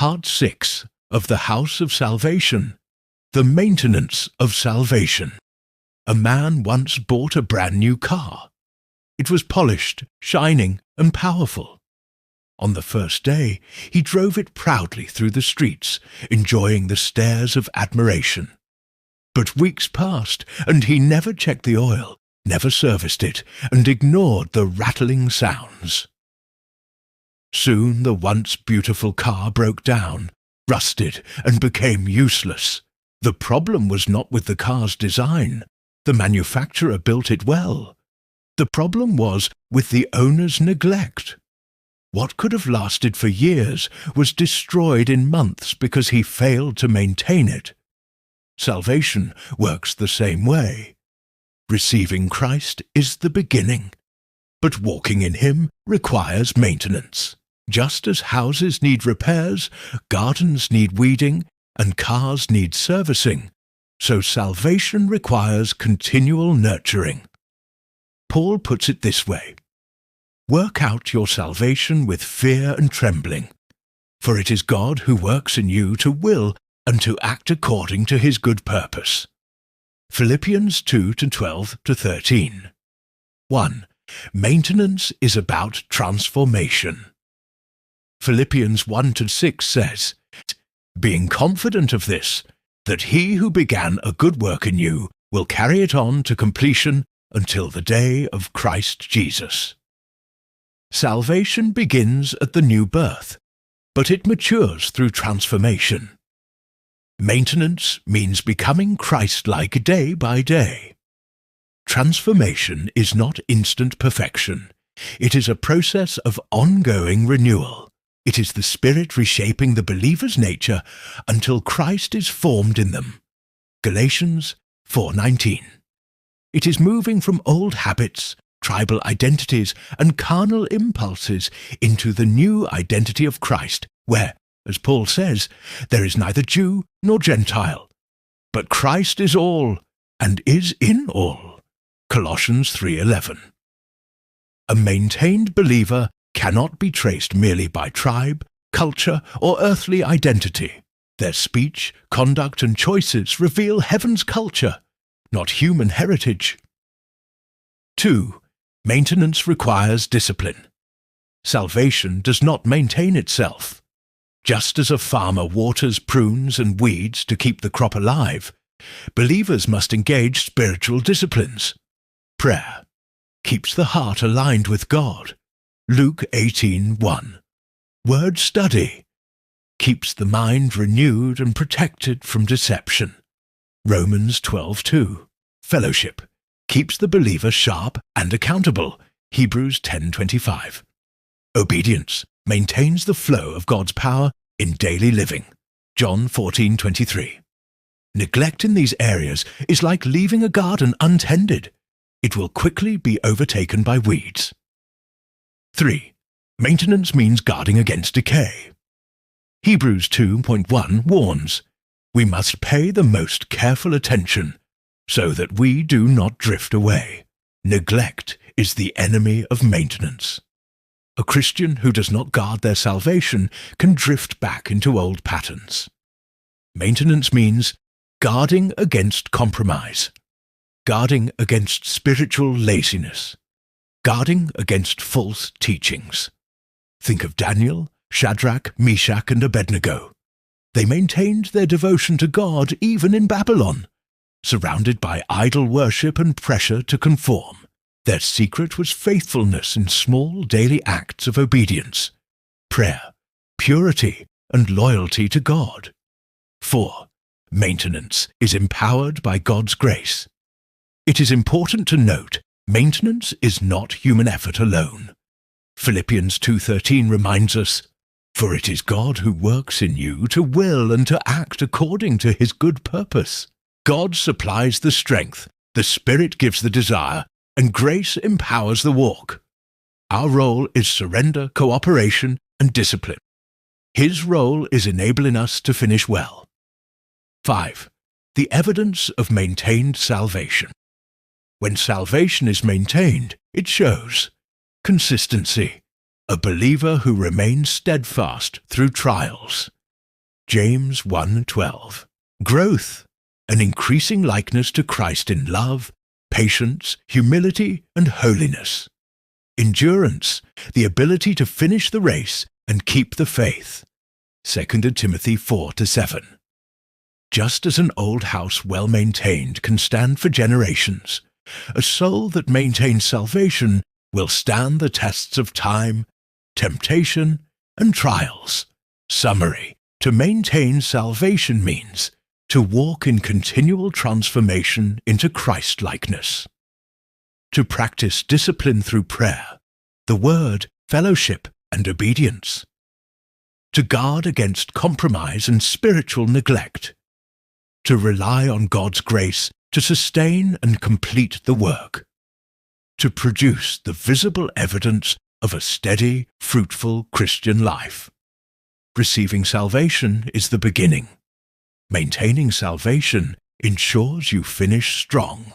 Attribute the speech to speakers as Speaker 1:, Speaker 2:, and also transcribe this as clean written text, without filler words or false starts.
Speaker 1: Part 6 of the House of Salvation, the maintenance of salvation. A man once bought a brand new car. It was polished, shining, and powerful. On the first day, he drove it proudly through the streets, enjoying the stares of admiration. But weeks passed, and he never checked the oil, never serviced it, and ignored the rattling sounds. Soon the once beautiful car broke down, rusted, and became useless. The problem was not with the car's design. The manufacturer built it well. The problem was with the owner's neglect. What could have lasted for years was destroyed in months because he failed to maintain it. Salvation works the same way. Receiving Christ is the beginning, but walking in Him requires maintenance. Just as houses need repairs, gardens need weeding, and cars need servicing, so salvation requires continual nurturing. Paul puts it this way: "Work out your salvation with fear and trembling, for it is God who works in you to will and to act according to His good purpose." Philippians 2:12-13. 1. Maintenance is about transformation. Philippians 1:6 says, "Being confident of this, that He who began a good work in you will carry it on to completion until the day of Christ Jesus." Salvation begins at the new birth, but it matures through transformation. Maintenance means becoming Christ-like day by day. Transformation is not instant perfection. It is a process of ongoing renewal. It is the Spirit reshaping the believer's nature until Christ is formed in them. Galatians 4:19. It is moving from old habits, tribal identities, and carnal impulses into the new identity of Christ, where, as Paul says, there is neither Jew nor Gentile, but Christ is all and is in all. Colossians 3:11. A maintained believer cannot be traced merely by tribe, culture, or earthly identity. Their speech, conduct, and choices reveal heaven's culture, not human heritage. 2. Maintenance requires discipline. Salvation does not maintain itself. Just as a farmer waters, prunes, and weeds to keep the crop alive, believers must engage spiritual disciplines. Prayer keeps the heart aligned with God. Luke 18:1. Word study keeps the mind renewed and protected from deception. Romans 12:2. Fellowship keeps the believer sharp and accountable. Hebrews 10:25. Obedience maintains the flow of God's power in daily living. John 14:23. Neglect in these areas is like leaving a garden untended. It will quickly be overtaken by weeds. 3. Maintenance means guarding against decay. Hebrews 2:1 warns, "We must pay the most careful attention so that we do not drift away." Neglect is the enemy of maintenance. A Christian who does not guard their salvation can drift back into old patterns. Maintenance means guarding against compromise, guarding against spiritual laziness, guarding against false teachings. Think of Daniel, Shadrach, Meshach, and Abednego. They maintained their devotion to God even in Babylon, surrounded by idol worship and pressure to conform. Their secret was faithfulness in small daily acts of obedience, prayer, purity, and loyalty to God. 4. Maintenance is empowered by God's grace. It is important to note, maintenance is not human effort alone. Philippians 2:13 reminds us, "For it is God who works in you to will and to act according to His good purpose." God supplies the strength, the Spirit gives the desire, and grace empowers the walk. Our role is surrender, cooperation, and discipline. His role is enabling us to finish well. 5. The evidence of maintained salvation. When salvation is maintained, it shows consistency, a believer who remains steadfast through trials. James 1:12. Growth, an increasing likeness to Christ in love, patience, humility, and holiness. Endurance, the ability to finish the race and keep the faith. 2 Timothy 4:7. Just as an old house well maintained can stand for generations, a soul that maintains salvation will stand the tests of time, temptation, and trials. Summary: to maintain salvation means to walk in continual transformation into Christ-likeness. To practice discipline through prayer, the Word, fellowship, and obedience. To guard against compromise and spiritual neglect. To rely on God's grace to sustain and complete the work. To produce the visible evidence of a steady, fruitful Christian life. Receiving salvation is the beginning. Maintaining salvation ensures you finish strong.